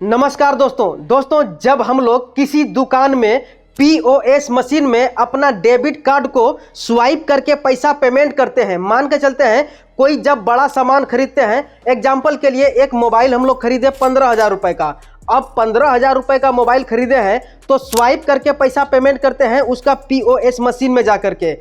नमस्कार दोस्तों, जब हम लोग किसी दुकान में पीओएस मशीन में अपना डेबिट कार्ड को स्वाइप करके पैसा पेमेंट करते हैं, मान के चलते हैं कोई जब बड़ा सामान खरीदते हैं, एग्जाम्पल के लिए एक मोबाइल हम लोग खरीदे 15,000 रुपए का। अब 15,000 रुपए का मोबाइल खरीदे हैं तो स्वाइप करके पैसा पेमेंट करते हैं उसका पीओएस मशीन में जा करके।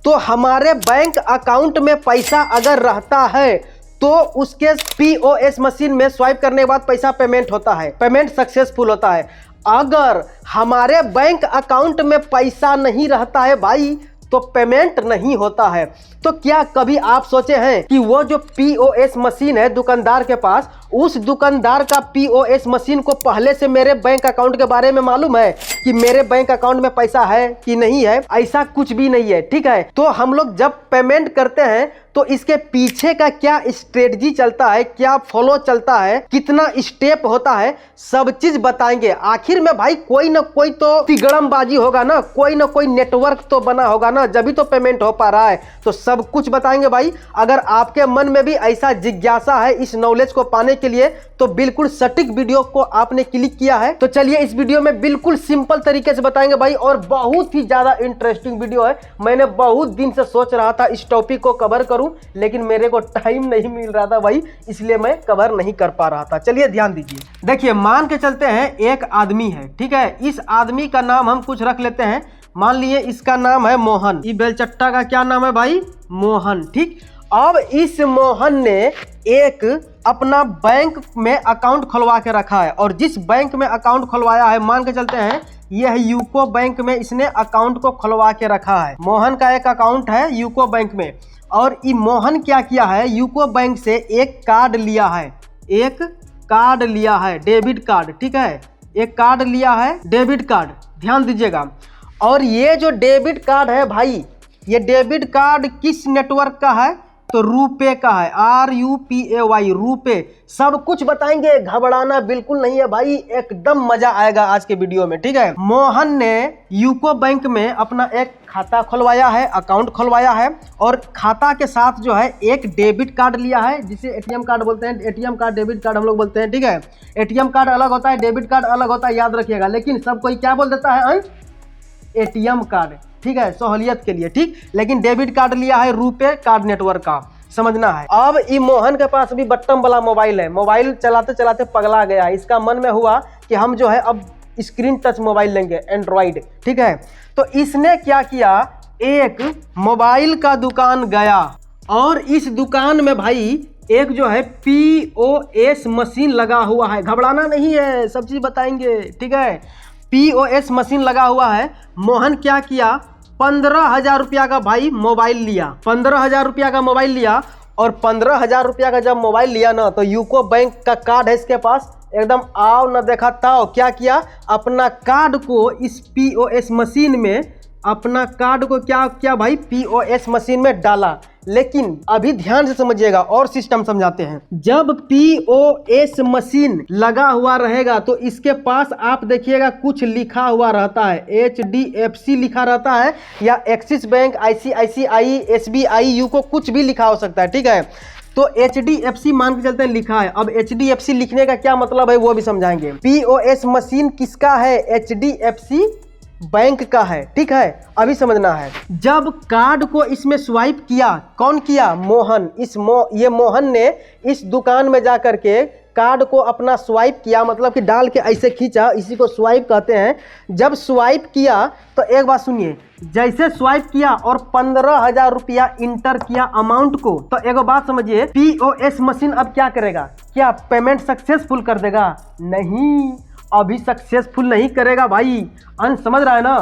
तो हमारे बैंक अकाउंट में पैसा अगर रहता है तो उसके पीओएस मशीन में स्वाइप करने के बाद पैसा पेमेंट होता है, पेमेंट सक्सेसफुल होता है। अगर हमारे बैंक अकाउंट में पैसा नहीं रहता है भाई तो पेमेंट नहीं होता है। तो क्या कभी आप सोचे हैं कि वो जो पीओएस मशीन है दुकानदार के पास, उस दुकानदार का पीओएस मशीन को पहले से मेरे बैंक अकाउंट के बारे में मालूम है कि मेरे बैंक अकाउंट में पैसा है कि नहीं है? ऐसा कुछ भी नहीं है, ठीक है। तो हम लोग जब पेमेंट करते हैं तो इसके पीछे का क्या स्ट्रेटजी चलता है, क्या फॉलो चलता है, कितना स्टेप होता है, सब चीज बताएंगे। आखिर में भाई कोई ना कोई तो तिगड़मबाजी होगा ना, कोई ना कोई नेटवर्क तो बना होगा ना, जब भी तो पेमेंट हो पा रहा है। तो सब कुछ बताएंगे भाई। अगर आपके मन में भी ऐसा जिज्ञासा है इस नॉलेज को पाने के लिए तो बिल्कुल सटीक वीडियो को आपने क्लिक किया है। तो चलिए इस वीडियो में बिल्कुल सिंपल तरीके से बताएंगे भाई, और बहुत ही ज्यादा इंटरेस्टिंग वीडियो है। मैंने बहुत दिन से सोच रहा था इस टॉपिक को कवर करूं, लेकिन मेरे को टाइम नहीं मिल रहा था भाई, इसलिए मैं कवर नहीं कर पा रहा था। चलिए ध्यान दीजिए। देखिए मान के चलते हैं एक आदमी है, ठीक है। इस आदमी का नाम हम कुछ रख लेते हैं, मान लिए इसका नाम है मोहन। ये बेलचट्टा का क्या नाम है भाई? मोहन, ठीक। अब इस मोहन ने एक अपना बैंक में अकाउंट खुलवा के रखा है, और जिस बैंक में अकाउंट खुलवाया है मान के चलते हैं यह यूको बैंक में इसने अकाउंट को खुलवा के रखा है। मोहन का एक अकाउंट है यूको बैंक में, और ये मोहन क्या किया है, यूको बैंक से एक कार्ड लिया है, एक कार्ड लिया है, डेबिट कार्ड, ठीक है। एक कार्ड लिया है, डेबिट कार्ड, ध्यान दीजिएगा। और ये जो डेबिट कार्ड है भाई, ये डेबिट कार्ड किस नेटवर्क का है? तो रुपे का है, RUPAY, रुपे। सब कुछ बताएंगे, घबराना बिल्कुल नहीं है भाई, एकदम मजा आएगा आज के वीडियो में, ठीक है। मोहन ने यूको बैंक में अपना एक खाता खुलवाया है, अकाउंट खुलवाया है, और खाता के साथ जो है एक डेबिट कार्ड लिया है, जिसे एटीएम कार्ड बोलते हैं। एटीएम कार्ड, डेबिट कार्ड हम लोग बोलते हैं, ठीक है। एटीएम कार्ड अलग होता है, डेबिट कार्ड अलग होता है, याद रखिएगा। लेकिन सब कोई क्या बोल देता है? एटीएम कार्ड, ठीक है, सहूलियत के लिए, ठीक। लेकिन डेबिट कार्ड लिया है रुपे कार्ड नेटवर्क का, समझना है। अब ये मोहन के पास भी बटन वाला मोबाइल है, मोबाइल चलाते चलाते पगला गया। इसका मन में हुआ कि हम जो है अब स्क्रीन टच मोबाइल लेंगे, एंड्रॉइड, ठीक है। तो इसने क्या किया, एक मोबाइल का दुकान गया, और इस दुकान में भाई एक जो है पीओएस मशीन लगा हुआ है। घबराना नहीं है, सब चीज बताएंगे, ठीक है। पीओएस मशीन लगा हुआ है। मोहन क्या किया, 15,000 रुपया का भाई मोबाइल लिया, 15,000 रुपया का मोबाइल लिया। और 15,000 रुपया का जब मोबाइल लिया ना, तो यूको बैंक का कार्ड है इसके पास, एकदम आओ न देखा ताओ। क्या किया, अपना कार्ड को इस पीओएस मशीन में, अपना कार्ड को क्या किया भाई, पीओएस मशीन में डाला। लेकिन अभी ध्यान से समझिएगा और सिस्टम समझाते हैं। जब पीओएस मशीन लगा हुआ रहेगा तो इसके पास आप देखिएगा कुछ लिखा हुआ रहता है, HDFC लिखा रहता है, या axis bank, ICICI, SBI, UCO, कुछ भी लिखा हो सकता है, ठीक है। तो HDFC मान के चलते हैं लिखा है। अब HDFC लिखने का क्या मतलब है वो भी समझाएंगे। पीओएस मशीन किसका है? HDFC बैंक का है, ठीक है। अभी समझना है। जब कार्ड को इसमें स्वाइप किया, कौन किया? मोहन। ये मोहन ने इस दुकान में जा करके कार्ड को अपना स्वाइप किया, मतलब कि डाल के ऐसे खींचा, इसी को स्वाइप कहते हैं। जब स्वाइप किया तो एक बात सुनिए, जैसे स्वाइप किया और 15,000 रुपया इंटर किया अमाउंट को, तो एक बात समझिए, पीओएस मशीन अब क्या करेगा? क्या पेमेंट सक्सेसफुल कर देगा? नहीं, अभी सक्सेसफुल नहीं करेगा भाई। अंश समझ रहा है ना?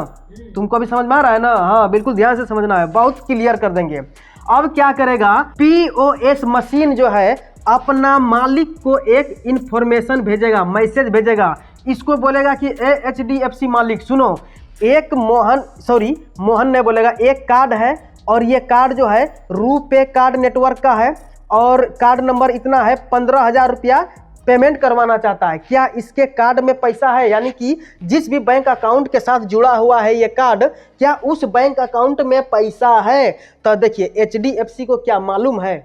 तुमको अभी समझ में आ रहा है ना? हाँ बिल्कुल ध्यान से समझना है, बहुत क्लियर कर देंगे। अब क्या करेगा, पीओएस मशीन जो है अपना मालिक को एक इंफॉर्मेशन भेजेगा, मैसेज भेजेगा। इसको बोलेगा कि HDFC मालिक सुनो, एक मोहन ने बोलेगा एक कार्ड है, और ये कार्ड जो है रुपे कार्ड नेटवर्क का है, और कार्ड नंबर इतना है, 15,000 रुपया पेमेंट करवाना चाहता है। क्या इसके कार्ड में पैसा है? यानी कि जिस भी बैंक अकाउंट के साथ जुड़ा हुआ है ये कार्ड, क्या उस बैंक अकाउंट में पैसा है? तो देखिए HDFC को क्या मालूम है?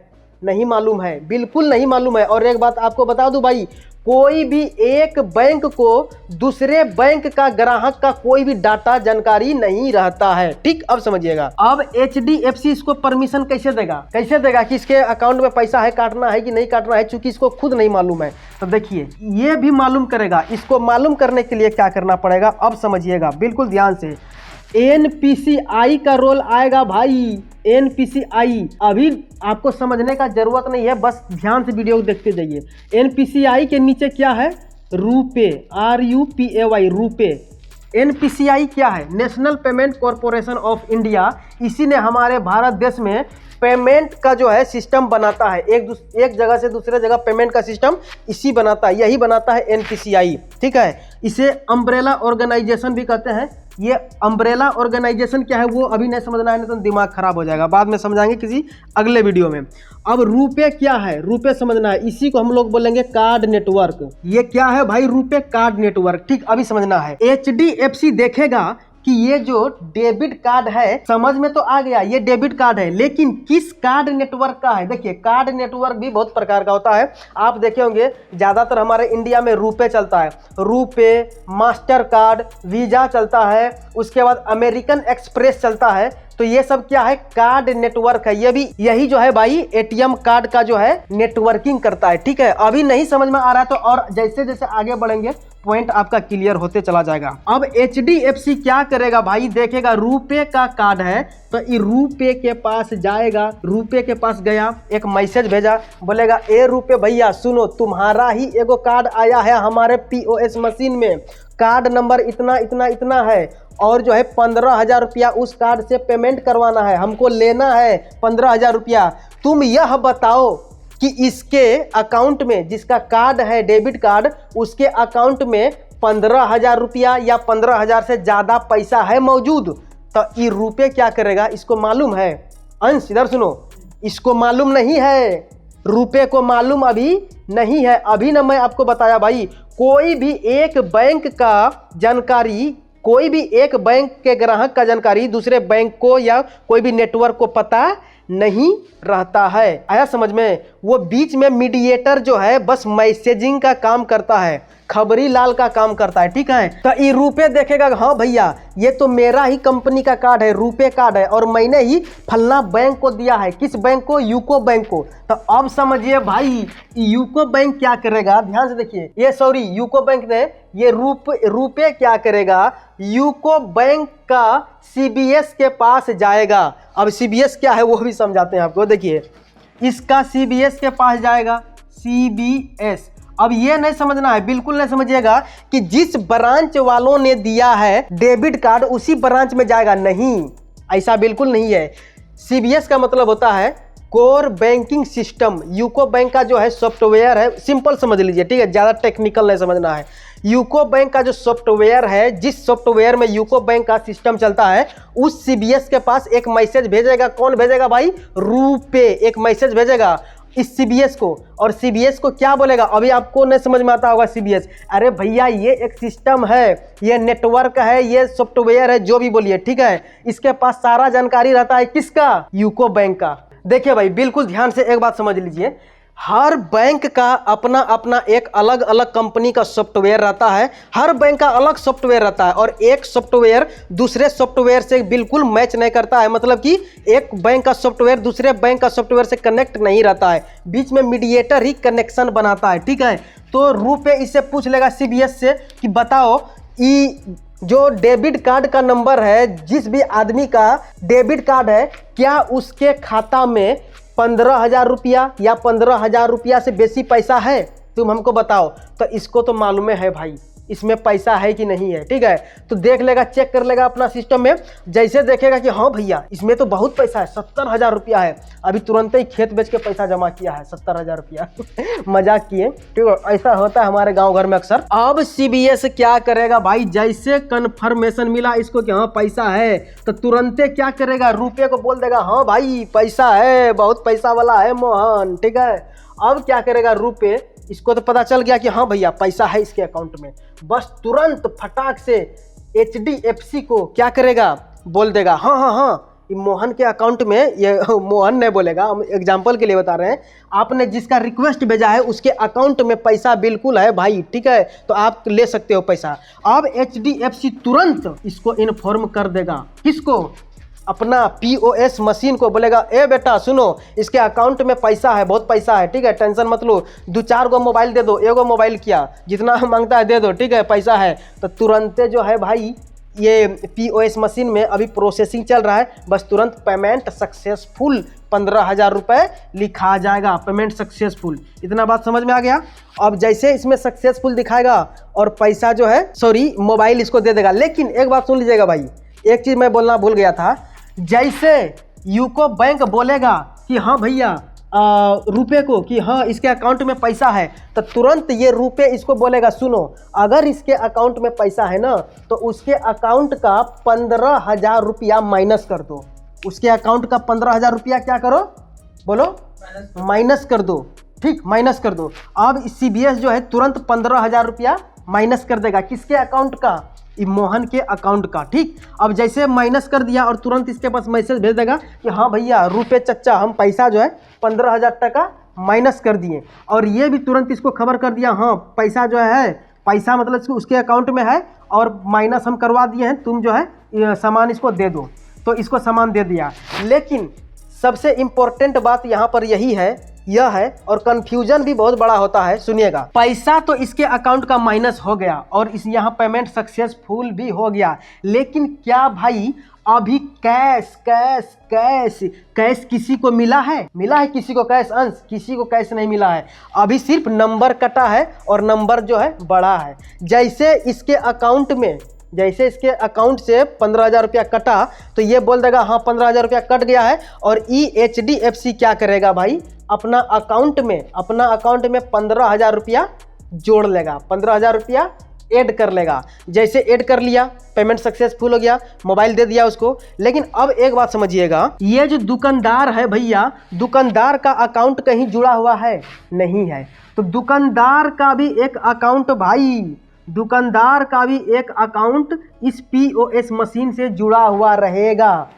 नहीं मालूम है, बिल्कुल नहीं मालूम है। और एक बात आपको बता दूं भाई, कोई भी एक बैंक को दूसरे बैंक का ग्राहक का कोई भी डाटा जानकारी नहीं रहता है। ठीक, अब समझिएगा। अब HDFC इसको परमिशन कैसे देगा कि इसके अकाउंट में पैसा है, काटना है कि नहीं काटना है, चूंकि इसको खुद नहीं मालूम है। तो देखिए ये भी मालूम करेगा। इसको मालूम करने के लिए क्या करना पड़ेगा, अब समझिएगा बिल्कुल ध्यान से। NPCI का रोल आएगा भाई। NPCI अभी आपको समझने का जरूरत नहीं है, बस ध्यान से वीडियो देखते जाइए। NPCI के नीचे क्या है, रुपे, RUPAY, रुपे। NPCI क्या है, national payment corporation of India. इसी ने हमारे भारत देश में पेमेंट का जो है सिस्टम बनाता है। एक जगह से दूसरे जगह पेमेंट का सिस्टम इसी बनाता है, यही बनाता है NPCI। ठीक है, इसे अम्ब्रेला ऑर्गेनाइजेशन भी कहते हैं। ये अम्ब्रेला ऑर्गेनाइजेशन क्या है वो अभी नहीं समझना है, नहीं तो दिमाग खराब हो जाएगा, बाद में समझाएंगे किसी अगले वीडियो में। अब रुपे क्या है, रुपे समझना है, इसी को हम लोग बोलेंगे कार्ड नेटवर्क। ये क्या है भाई, रुपे कार्ड नेटवर्क। ठीक, अभी समझना है। HDFC देखेगा कि ये जो डेबिट कार्ड है, समझ में तो आ गया, ये डेबिट कार्ड है, लेकिन किस कार्ड नेटवर्क का है। देखिए कार्ड नेटवर्क भी बहुत प्रकार का होता है। आप देखे होंगे ज्यादातर हमारे इंडिया में रुपे चलता है, रुपे, मास्टर कार्ड, वीजा चलता है, उसके बाद अमेरिकन एक्सप्रेस चलता है। तो ये सब क्या है, कार्ड नेटवर्क है। ये भी यही जो है भाई ATM कार्ड का जो है नेटवर्किंग करता है। ठीक है, अभी नहीं समझ में आ रहा है तो और जैसे जैसे आगे बढ़ेंगे पॉइंट आपका क्लियर होते चला जाएगा। अब HDFC क्या करेगा भाई, देखेगा रुपे का कार्ड है तो ये रुपे के पास जाएगा। रुपे के पास गया, एक मैसेज भेजा, बोलेगा ए रुपे भैया सुनो, तुम्हारा ही एगो कार्ड आया है हमारे POS मशीन में, कार्ड नंबर इतना इतना इतना है और जो है 15,000 रुपया उस कार्ड से पेमेंट करवाना है, हमको लेना है 15,000 रुपया। तुम यह बताओ कि इसके अकाउंट में, जिसका कार्ड है डेबिट कार्ड, उसके अकाउंट में 15,000 रुपया या 15,000 से ज़्यादा पैसा है मौजूद। तो ये रुपये क्या करेगा, इसको मालूम है। अंश इधर सुनो, इसको मालूम नहीं है, रुपये को मालूम अभी नहीं है। अभी ना मैं आपको बताया भाई, कोई भी एक बैंक का जानकारी, कोई भी एक बैंक के ग्राहक का जानकारी दूसरे बैंक को या कोई भी नेटवर्क को पता नहीं रहता है। आया समझ में। वो बीच में मीडिएटर जो है बस मैसेजिंग का काम करता है, खबरी लाल का काम करता है। ठीक है, तो ये रुपए देखेगा, हाँ भैया ये तो मेरा ही कंपनी का कार्ड है, रुपे कार्ड है और मैंने ही फलना बैंक को दिया है। किस बैंक को, यूको बैंक को। तो अब समझिए भाई यूको बैंक क्या करेगा, ध्यान से देखिए। ये सॉरी यूको बैंक ने ये रुपए क्या करेगा, यूको बैंक का CBS के पास जाएगा। अब CBS क्या है वो भी समझाते हैं आपको। देखिए इसका CBS के पास जाएगा, CBS। अब ये नहीं समझना है, बिल्कुल नहीं समझिएगा कि जिस ब्रांच वालों ने दिया है डेबिट कार्ड उसी ब्रांच में जाएगा, नहीं, ऐसा बिल्कुल नहीं है। CBS का मतलब होता है core banking system. UCO bank का जो है सॉफ्टवेयर है, सिंपल समझ लीजिए, ठीक है, ज़्यादा टेक्निकल नहीं समझना है। यूको बैंक का जो सॉफ्टवेयर है, जिस सॉफ्टवेयर में यूको बैंक का सिस्टम चलता है, उस CBS के पास एक मैसेज भेजेगा। कौन भेजेगा भाई, रुपे एक मैसेज भेजेगा इस CBS को, और CBS को क्या बोलेगा, अभी आपको नहीं समझ में आता होगा CBS, अरे भैया ये एक सिस्टम है, ये नेटवर्क है, ये सॉफ्टवेयर है, जो भी बोलिए, ठीक है, इसके पास सारा जानकारी रहता है। किसका, यूको बैंक का। देखिए भाई बिल्कुल ध्यान से एक बात समझ लीजिए, हर बैंक का अपना अपना एक अलग अलग कंपनी का सॉफ्टवेयर रहता है, हर बैंक का अलग सॉफ्टवेयर रहता है और एक सॉफ्टवेयर दूसरे सॉफ्टवेयर से बिल्कुल मैच नहीं करता है। मतलब कि एक बैंक का सॉफ्टवेयर दूसरे बैंक का सॉफ्टवेयर से कनेक्ट नहीं रहता है, बीच में मीडिएटर ही कनेक्शन बनाता है। ठीक है, तो रुपए इससे पूछ लेगा CBS से कि बताओ जो डेबिट कार्ड का नंबर है, जिस भी आदमी का डेबिट कार्ड है, क्या उसके खाता में 15,000 रुपया या 15,000 रुपया से बेसी पैसा है, तुम हमको बताओ। तो इसको तो मालूम है भाई इसमें पैसा है कि नहीं है। ठीक है, तो देख लेगा, चेक कर लेगा अपना सिस्टम में। जैसे देखेगा कि हाँ भैया इसमें तो बहुत पैसा है, 70,000 रुपया है, अभी तुरंत ही खेत बेच के पैसा जमा किया है 70,000 रुपया मजाक किए, ठीक है, ऐसा होता है हमारे गांव घर में अक्सर। अब CBS क्या करेगा भाई, जैसे कन्फर्मेशन मिला इसको कि हाँ पैसा है, तो तुरंत क्या करेगा, रुपये को बोल देगा हाँ भाई पैसा है, बहुत पैसा वाला है मोहन। ठीक है, अब क्या करेगा रुपये, इसको तो पता चल गया कि हाँ भैया पैसा है इसके अकाउंट में, बस तुरंत फटाक से HDFC को क्या करेगा, बोल देगा हाँ हाँ हाँ ये मोहन के अकाउंट में, ये मोहन नहीं बोलेगा, हम एग्जांपल के लिए बता रहे हैं, आपने जिसका रिक्वेस्ट भेजा है उसके अकाउंट में पैसा बिल्कुल है भाई, ठीक है, तो आप ले सकते हो पैसा। अब HDFC तुरंत इसको इन्फॉर्म कर देगा, किसको, अपना POS मशीन को, बोलेगा ए बेटा सुनो, इसके अकाउंट में पैसा है, बहुत पैसा है, ठीक है, टेंशन मत लो, 2-4 गो मोबाइल दे दो, एगो मोबाइल क्या, जितना मांगता है दे दो, ठीक है, पैसा है। तो तुरंत जो है भाई ये POS मशीन में अभी प्रोसेसिंग चल रहा है, बस तुरंत पेमेंट सक्सेसफुल 15,000 रुपये लिखा जाएगा, पेमेंट सक्सेसफुल। इतना बात समझ में आ गया। अब जैसे इसमें सक्सेसफुल दिखाएगा और पैसा जो है, सॉरी, मोबाइल इसको दे देगा। लेकिन एक बात सुन लीजिएगा भाई, एक चीज़ मैं बोलना भूल गया था, जैसे यूको बैंक बोलेगा कि हाँ भैया रुपए को, कि हाँ इसके अकाउंट में पैसा है, तो तुरंत ये रुपए इसको बोलेगा सुनो, अगर इसके अकाउंट में पैसा है ना तो उसके अकाउंट का 15,000 रुपया माइनस कर दो, उसके अकाउंट का 15,000 रुपया क्या करो, बोलो, माइनस कर दो, ठीक, माइनस कर दो। अब CBS जो है तुरंत 15,000 रुपया माइनस कर देगा, किसके अकाउंट का, मोहन के अकाउंट का, ठीक। अब जैसे माइनस कर दिया और तुरंत इसके पास मैसेज भेज देगा कि हाँ भैया रुपए चच्चा, हम पैसा जो है 15,000 टका माइनस कर दिए, और ये भी तुरंत इसको खबर कर दिया, हाँ पैसा जो है, पैसा मतलब उसके अकाउंट में है और माइनस हम करवा दिए हैं, तुम जो है सामान इसको दे दो, तो इसको सामान दे दिया। लेकिन सबसे इम्पोर्टेंट बात यहाँ पर यही है, यह है, और कंफ्यूजन भी बहुत बड़ा होता है, सुनिएगा। पैसा तो इसके अकाउंट का माइनस हो गया और इस यहाँ पेमेंट सक्सेसफुल भी हो गया, लेकिन क्या भाई अभी कैश कैश कैश कैश किसी को मिला है, मिला है किसी को कैश, अंश, किसी को कैश नहीं मिला है, अभी सिर्फ नंबर कटा है और नंबर जो है बड़ा है। जैसे इसके अकाउंट में, जैसे इसके अकाउंट से 15,000 रुपया कटा तो ये बोल देगा हाँ 15,000 रुपया कट गया है, और HDFC क्या करेगा भाई, अपना अकाउंट में 15,000 रुपया जोड़ लेगा, 15,000 रुपया ऐड कर लेगा। जैसे ऐड कर लिया, पेमेंट सक्सेसफुल हो गया, मोबाइल दे दिया उसको। लेकिन अब एक बात समझिएगा, ये जो दुकानदार है भैया, दुकानदार का अकाउंट कहीं जुड़ा हुआ है, नहीं है, तो दुकानदार का भी एक अकाउंट भाई, दुकानदार का भी एक अकाउंट इस POS मशीन से जुड़ा हुआ रहेगा,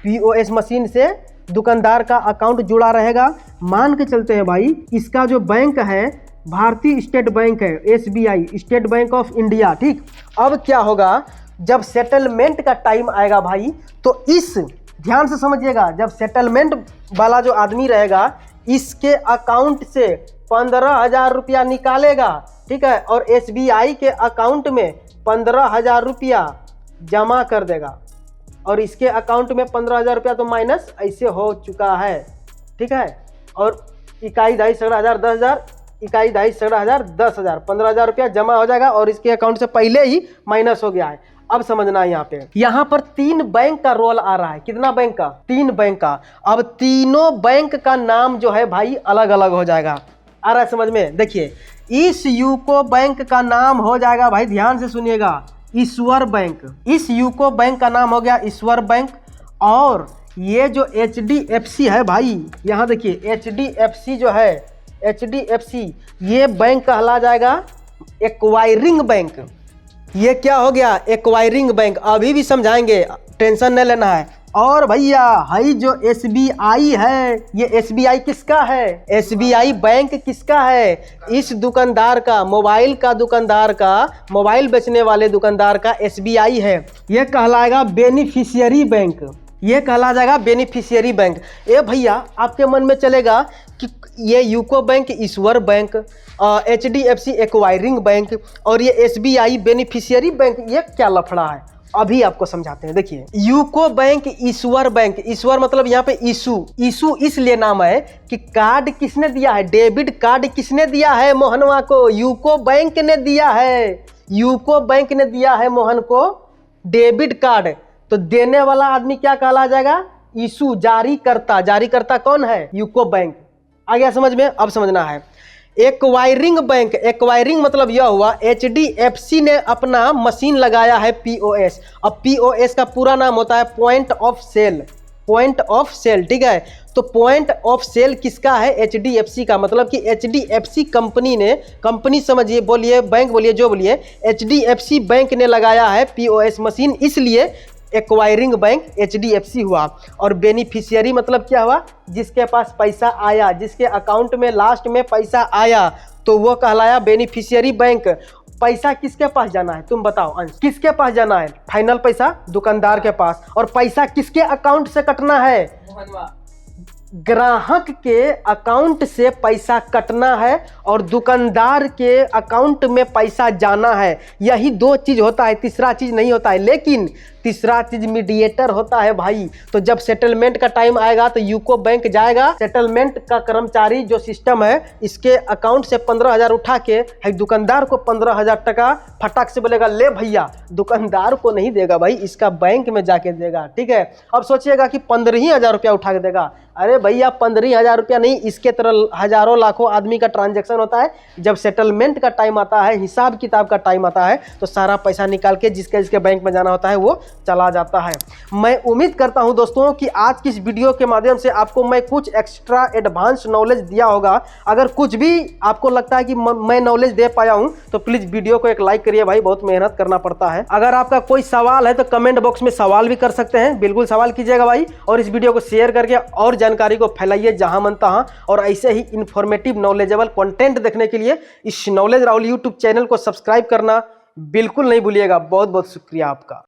POS मशीन से दुकानदार का अकाउंट जुड़ा रहेगा। मान के चलते हैं भाई, इसका जो बैंक है भारतीय स्टेट बैंक है, SBI, state bank of India, ठीक। अब क्या होगा, जब सेटलमेंट का टाइम आएगा भाई, तो इस, ध्यान से समझिएगा, जब सेटलमेंट वाला जो आदमी रहेगा इसके अकाउंट से 15,000 रुपया निकालेगा, ठीक है, और SBI के अकाउंट में 15,000 रुपया जमा कर देगा, और इसके अकाउंट में 15,000 रुपया तो माइनस ऐसे हो चुका है, ठीक है, और इकाई 2.5 10,000, इकाई 2.5 10,000, 15,000 रुपया जमा हो जाएगा और इसके अकाउंट से पहले ही माइनस हो गया है। अब समझना है यहाँ पर 3 बैंक का रोल आ रहा है, कितना बैंक का, 3 बैंक का। अब तीनों बैंक का नाम जो है भाई अलग अलग हो जाएगा, आ रहा है समझ में। देखिए, इस यूको बैंक का नाम हो जाएगा भाई, ध्यान से सुनिएगा, ईश्वर बैंक। इस यूको बैंक का नाम हो गया ईश्वर बैंक, और ये जो HDFC है भाई, यहाँ देखिए HDFC जो है, HDFC ये बैंक कहला जाएगा एक्वायरिंग बैंक। ये क्या हो गया, एक्वायरिंग बैंक, अभी भी समझाएंगे, टेंशन नहीं लेना है। और भैया हाई जो SBI है, ये SBI किसका है, SBI बैंक किसका है, इस दुकानदार का, मोबाइल का दुकानदार का, मोबाइल बेचने वाले दुकानदार का SBI है। ये कहलाएगा बेनिफिशियरी बैंक, ये कहला जाएगा बेनिफिशियरी बैंक। ए भैया आपके मन में चलेगा कि ये यूको बैंक ईश्वर बैंक, HDFC एक्वायरिंग बैंक और ये SBI बेनिफिशियरी बैंक, ये क्या लफड़ा है, अभी आपको समझाते हैं। देखिए, यूको बैंक ईश्वर बैंक, ईश्वर मतलब यहाँ पे ईशु इसलिए नाम है कि कार्ड किसने दिया है, डेबिट कार्ड किसने दिया है मोहनवा को, यूको बैंक ने दिया है, यूको बैंक ने दिया है मोहन को डेबिट कार्ड। तो देने वाला आदमी क्या कहला जाएगा, इशू, जारीकर्ता। जारीकर्ता कौन है, यूको बैंक। आ गया समझ में। अब समझना है एक्वायरिंग बैंक। एक्वायरिंग मतलब यह हुआ HDFC ने अपना मशीन लगाया है POS। अब POS का पूरा नाम होता है point of sale, point of sale, ठीक है। तो पॉइंट ऑफ सेल किसका है, HDFC का। मतलब कि HDFC कंपनी ने, कंपनी समझिए, बोलिए बैंक बोलिए, जो बोलिए, HDFC बैंक ने लगाया है POS मशीन, इसलिए एक्वायरिंग बैंक HDFC हुआ। और बेनिफिशियरी मतलब क्या हुआ, जिसके पास पैसा आया, जिसके अकाउंट में लास्ट में पैसा आया, तो वो कहलाया बेनिफिशियरी बैंक। पैसा किसके पास जाना है तुम बताओ अंश, किसके पास जाना है? फाइनल पैसा दुकानदार के पास। और पैसा किसके अकाउंट से कटना है? ग्राहक के अकाउंट से पैसा कटना है और दुकानदार के अकाउंट में पैसा जाना है। यही दो चीज होता है, तीसरा चीज नहीं होता है। लेकिन तीसरा चीज मीडिएटर होता है भाई। तो जब सेटलमेंट का टाइम आएगा तो यूको बैंक जाएगा, सेटलमेंट का कर्मचारी जो सिस्टम है इसके अकाउंट से 15,000 उठा के है दुकानदार को 15,000 टका फटाक से बोलेगा ले भैया। दुकानदार को नहीं देगा भाई, इसका बैंक में जाके देगा। ठीक है, अब सोचिएगा कि 15,000 रुपया उठा के देगा। अरे भैया 15,000 रुपया नहीं, इसके तरह हजारों लाखों आदमी का ट्रांजैक्शन होता है। जब सेटलमेंट का टाइम आता है, हिसाब किताब का टाइम आता है, तो सारा पैसा निकाल के जिसके जिसके बैंक में जाना होता है वो चला जाता है। मैं उम्मीद करता हूं दोस्तों कि आज की इस वीडियो के माध्यम से आपको मैं कुछ एक्स्ट्रा एडवांस नॉलेज दिया होगा। अगर कुछ भी आपको लगता है कि मैं नॉलेज दे पाया हूं तो प्लीज वीडियो को एक लाइक करिए भाई, बहुत मेहनत करना पड़ता है। अगर आपका कोई सवाल है तो कमेंट बॉक्स में सवाल भी कर सकते हैं, बिल्कुल सवाल कीजिएगा भाई। और इस वीडियो को शेयर करके और जानकारी को फैलाइए जहां मन तहां। और ऐसे ही इंफॉर्मेटिव नॉलेजेबल कंटेंट देखने के लिए इस नॉलेज राहुल यूट्यूब चैनल को सब्सक्राइब करना बिल्कुल नहीं भूलिएगा। बहुत बहुत शुक्रिया आपका।